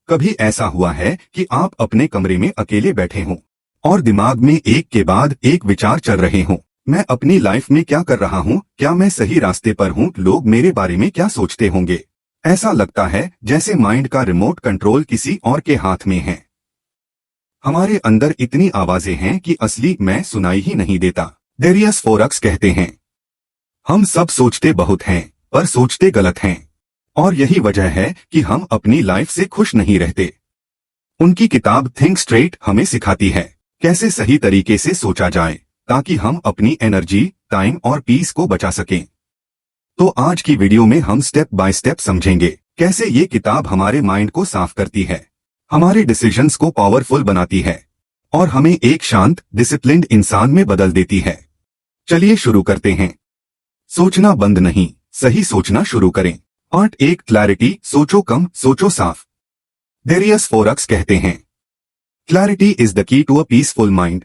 कभी ऐसा हुआ है कि आप अपने कमरे में अकेले बैठे हों और दिमाग में एक के बाद एक विचार चल रहे हों। मैं अपनी लाइफ में क्या कर रहा हूँ, क्या मैं सही रास्ते पर हूँ, लोग मेरे बारे में क्या सोचते होंगे। ऐसा लगता है जैसे माइंड का रिमोट कंट्रोल किसी और के हाथ में है। हमारे अंदर इतनी आवाजें हैं कि असली मैं सुनाई ही नहीं देता। डेरियस फोरक्स कहते हैं, हम सब सोचते बहुत हैं पर सोचते गलत हैं, और यही वजह है कि हम अपनी लाइफ से खुश नहीं रहते। उनकी किताब थिंक स्ट्रेट हमें सिखाती है कैसे सही तरीके से सोचा जाए ताकि हम अपनी एनर्जी, टाइम और पीस को बचा सकें। तो आज की वीडियो में हम स्टेप बाय स्टेप समझेंगे कैसे ये किताब हमारे माइंड को साफ करती है, हमारे डिसीजंस को पावरफुल बनाती है और हमें एक शांत, डिसिप्लिन्ड इंसान में बदल देती है। चलिए शुरू करते हैं। सोचना बंद नहीं, सही सोचना शुरू करें। Part 1, clarity. सोचो कम, सोचो साफ। डेरियस फोरक्स कहते हैं, clarity is the key to a peaceful mind.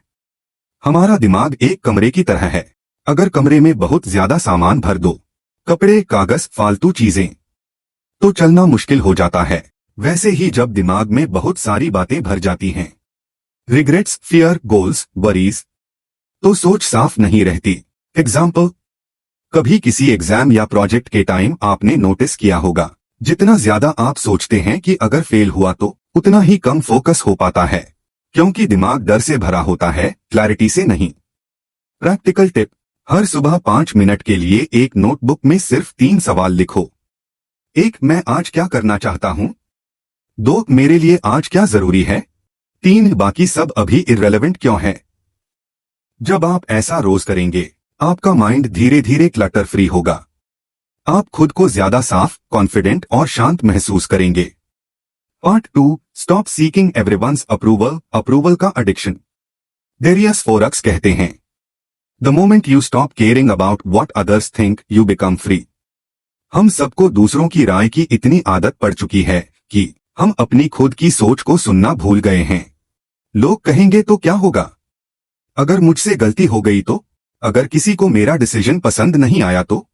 हमारा दिमाग एक कमरे की तरह है। अगर कमरे में बहुत ज्यादा सामान भर दो, कपड़े, कागज, फालतू चीजें, तो चलना मुश्किल हो जाता है। वैसे ही जब दिमाग में बहुत सारी बातें भर जाती हैं, रिग्रेट्स, फियर, गोल्स, वरीज, तो सोच साफ नहीं रहती। एग्जाम्पल, कभी किसी एग्जाम या प्रोजेक्ट के टाइम आपने नोटिस किया होगा, जितना ज्यादा आप सोचते हैं कि अगर फेल हुआ तो उतना ही कम फोकस हो पाता है, क्योंकि दिमाग डर से भरा होता है, क्लैरिटी से नहीं। प्रैक्टिकल टिप, हर सुबह 5 मिनट के लिए एक नोटबुक में सिर्फ 3 सवाल लिखो। 1, मैं आज क्या करना चाहता हूँ। 2, मेरे लिए आज क्या जरूरी है। 3, बाकी सब अभी इररेलेवेंट क्यों है। जब आप ऐसा रोज करेंगे, आपका माइंड धीरे धीरे क्लटर फ्री होगा। आप खुद को ज्यादा साफ, कॉन्फिडेंट और शांत महसूस करेंगे। Part 2, stop seeking everyone's approval. Approval का एडिक्शन। डेरियस फोरक्स कहते हैं, the moment you stop caring about what others think, you become free. हम सबको दूसरों की राय की इतनी आदत पड़ चुकी है कि हम अपनी खुद की सोच को सुनना भूल गए हैं। लोग कहेंगे तो क्या होगा, अगर मुझसे गलती हो गई तो, अगर किसी को मेरा डिसीजन पसंद नहीं आया तो।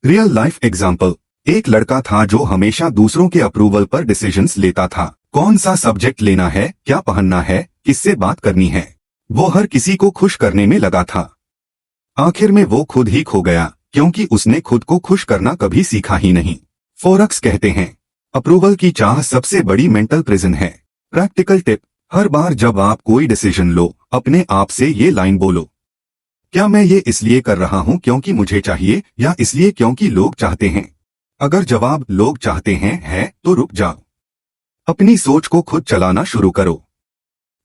रियल लाइफ एग्जाम्पल, एक लड़का था जो हमेशा दूसरों के अप्रूवल पर डिसीजंस लेता था। कौन सा सब्जेक्ट लेना है, क्या पहनना है, किससे बात करनी है, वो हर किसी को खुश करने में लगा था। आखिर में वो खुद ही खो गया, क्योंकि उसने खुद को खुश करना कभी सीखा ही नहीं। फोरक्स कहते हैं, अप्रूवल की चाह सबसे बड़ी मेंटल प्रिजन है। प्रैक्टिकल टिप, हर बार जब आप कोई डिसीजन लो, अपने आप से ये लाइन बोलो, क्या मैं ये इसलिए कर रहा हूँ क्योंकि मुझे चाहिए, या इसलिए क्योंकि लोग चाहते हैं। अगर जवाब लोग चाहते हैं है तो रुक जाओ, अपनी सोच को खुद चलाना शुरू करो,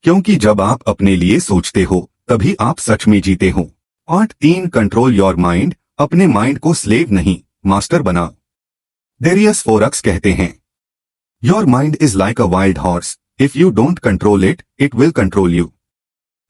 क्योंकि जब आप अपने लिए सोचते हो तभी आप सच में जीते हो। Part 3, control your mind. अपने माइंड को स्लेव नहीं, मास्टर बनाओ। डेरियस फोरक्स कहते हैं, your mind is like a wild horse, if you don't control it, it will control you.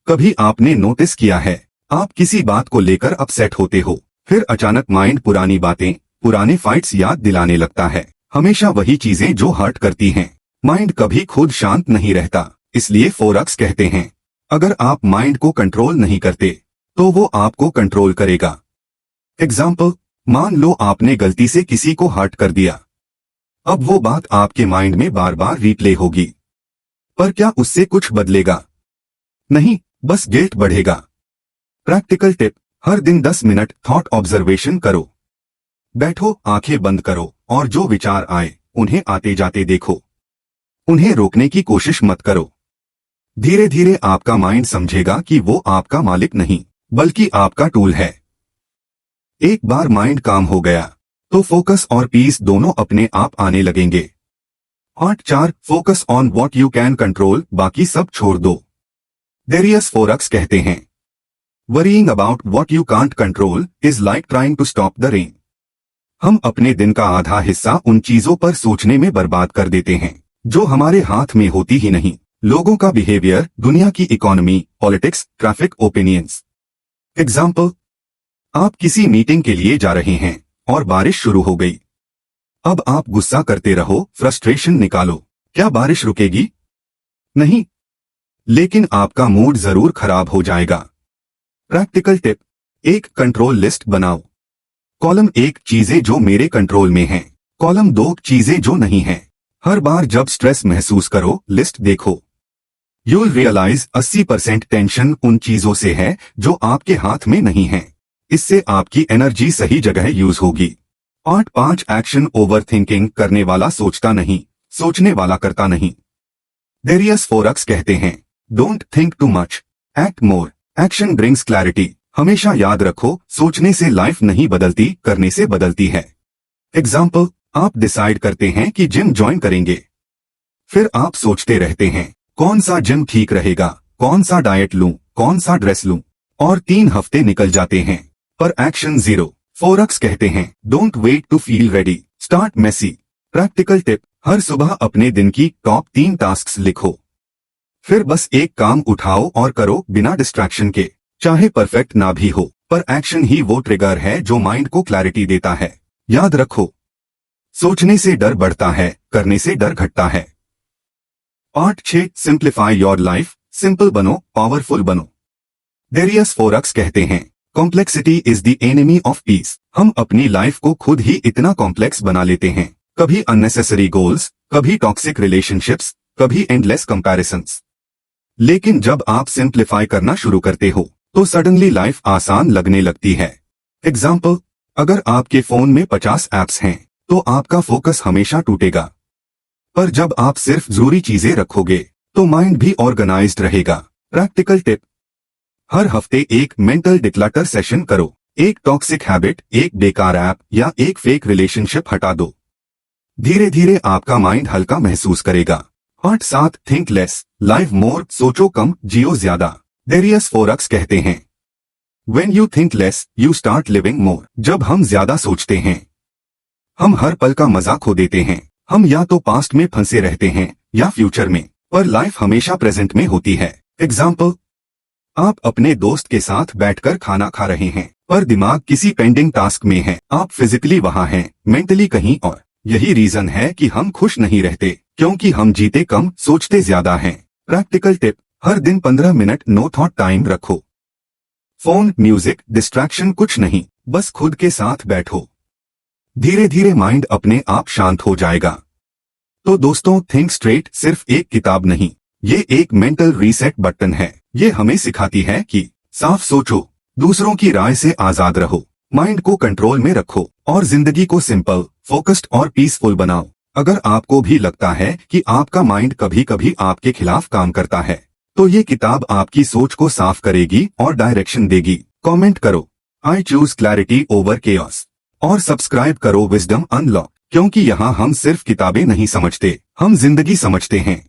कभी आपने नोटिस किया है, आप किसी बात को लेकर अपसेट होते हो, फिर अचानक माइंड पुरानी बातें, पुराने फाइट्स याद दिलाने लगता है, हमेशा वही चीजें जो हर्ट करती हैं। माइंड कभी खुद शांत नहीं रहता, इसलिए फोरक्स कहते हैं, अगर आप माइंड को कंट्रोल नहीं करते तो वो आपको कंट्रोल करेगा। एग्जाम्पल, मान लो आपने गलती से किसी को हर्ट कर दिया, अब वो बात आपके माइंड में बार बार रिप्ले होगी, पर क्या उससे कुछ बदलेगा? नहीं, बस गिल्ट बढ़ेगा। प्रैक्टिकल टिप, हर दिन 10 मिनट थॉट ऑब्जर्वेशन करो। बैठो, आंखें बंद करो और जो विचार आए उन्हें आते जाते देखो, उन्हें रोकने की कोशिश मत करो। धीरे धीरे आपका माइंड समझेगा कि वो आपका मालिक नहीं बल्कि आपका टूल है। एक बार माइंड काम हो गया तो फोकस और पीस दोनों अपने आप आने लगेंगे। Part 4, focus on what you can control. बाकी सब छोड़ दो। डेरियस फोरक्स कहते हैं, worrying about what you can't control is like trying to stop the rain. हम अपने दिन का आधा हिस्सा उन चीजों पर सोचने में बर्बाद कर देते हैं जो हमारे हाथ में होती ही नहीं। लोगों का बिहेवियर, दुनिया की economy, politics, traffic, opinions. Example, आप किसी मीटिंग के लिए जा रहे हैं और बारिश शुरू हो गई। अब आप गुस्सा करते रहो, फ्रस्ट्रेशन निकालो, क्या बारिश रुकेगी? नहीं, लेकिन आपका मूड जरूर खराब हो जाएगा। प्रैक्टिकल टिप, एक कंट्रोल लिस्ट बनाओ। कॉलम 1, चीजें जो मेरे कंट्रोल में हैं। कॉलम 2, चीजें जो नहीं हैं। हर बार जब स्ट्रेस महसूस करो, लिस्ट देखो। You'll realize 80% टेंशन उन चीजों से है जो आपके हाथ में नहीं है। इससे आपकी एनर्जी सही जगह यूज होगी। 5 एक्शन ओवर थिंकिंग करने वाला सोचता नहीं, सोचने वाला करता नहीं। डेरियस फोरक्स कहते हैं, don't think too much, act more, action brings clarity. हमेशा याद रखो, सोचने से लाइफ नहीं बदलती, करने से बदलती है। एग्जाम्पल, आप डिसाइड करते हैं कि जिम ज्वाइन करेंगे, फिर आप सोचते रहते हैं कौन सा जिम ठीक रहेगा, कौन सा डाइट लूं, कौन सा ड्रेस लूं, और 3 हफ्ते निकल जाते हैं, पर एक्शन जीरो। फोरक्स कहते हैं, don't wait to feel ready, start messy. Practical tip, हर सुबह अपने दिन की टॉप 3 टास्क्स लिखो, फिर बस एक काम उठाओ और करो बिना डिस्ट्रैक्शन के। चाहे परफेक्ट ना भी हो, पर एक्शन ही वो ट्रिगर है जो माइंड को क्लैरिटी देता है। याद रखो, सोचने से डर बढ़ता है, करने से डर घटता है। Part 6, simplify your life, simple बनो, पावरफुल बनो। डेरियस फोरक्स कहते हैं, complexity is the enemy of peace. हम अपनी लाइफ को खुद ही इतना कॉम्प्लेक्स बना लेते हैं, कभी अननेसेसरी गोल्स, कभी टॉक्सिक रिलेशनशिप्स, कभी एंडलेस कंपैरिजंस। लेकिन जब आप सिंप्लीफाई करना शुरू करते हो तो सडनली लाइफ आसान लगने लगती है। एग्जाम्पल, अगर आपके फोन में 50 ऐप्स हैं तो आपका फोकस हमेशा टूटेगा, पर जब आप सिर्फ जरूरी चीजें रखोगे तो माइंड भी ऑर्गेनाइज्ड रहेगा। प्रैक्टिकल टिप, हर हफ्ते एक मेंटल डिक्लटर सेशन करो। एक टॉक्सिक हैबिट, एक बेकार ऐप या एक फेक रिलेशनशिप हटा दो। धीरे धीरे आपका माइंड हल्का महसूस करेगा। पार्ट 7, थिंक लेस, लाइव मोर, सोचो कम, जियो ज्यादा। डेरियस फोरक्स कहते हैं, When you think less, you start living more। जब हम ज्यादा सोचते हैं, हम हर पल का मजा खो देते हैं। हम या तो पास्ट में फंसे रहते हैं या फ्यूचर में, पर लाइफ हमेशा प्रेजेंट में होती है। एग्जाम्पल, आप अपने दोस्त के साथ बैठकर खाना खा रहे हैं, पर दिमाग किसी पेंडिंग टास्क में है। आप फिजिकली वहां हैं, मेंटली कहीं और। यही रीजन है कि हम खुश नहीं रहते, क्योंकि हम जीते कम, सोचते ज्यादा हैं। प्रैक्टिकल टिप, हर दिन 15 मिनट नो थॉट टाइम रखो। फोन, म्यूजिक, डिस्ट्रैक्शन कुछ नहीं, बस खुद के साथ बैठो। धीरे धीरे माइंड अपने आप शांत हो जाएगा। तो दोस्तों, थिंक स्ट्रेट सिर्फ एक किताब नहीं, ये एक मेंटल रीसेट बटन है। ये हमें सिखाती है कि साफ सोचो, दूसरों की राय से आजाद रहो, माइंड को कंट्रोल में रखो और जिंदगी को सिंपल, फोकस्ड और पीसफुल बनाओ। अगर आपको भी लगता है कि आपका माइंड कभी कभी आपके खिलाफ काम करता है, तो ये किताब आपकी सोच को साफ करेगी और डायरेक्शन देगी। कमेंट करो, I choose clarity over chaos, और सब्सक्राइब करो विजडम अनलॉक, क्योंकि यहाँ हम सिर्फ किताबें नहीं समझते, हम जिंदगी समझते हैं।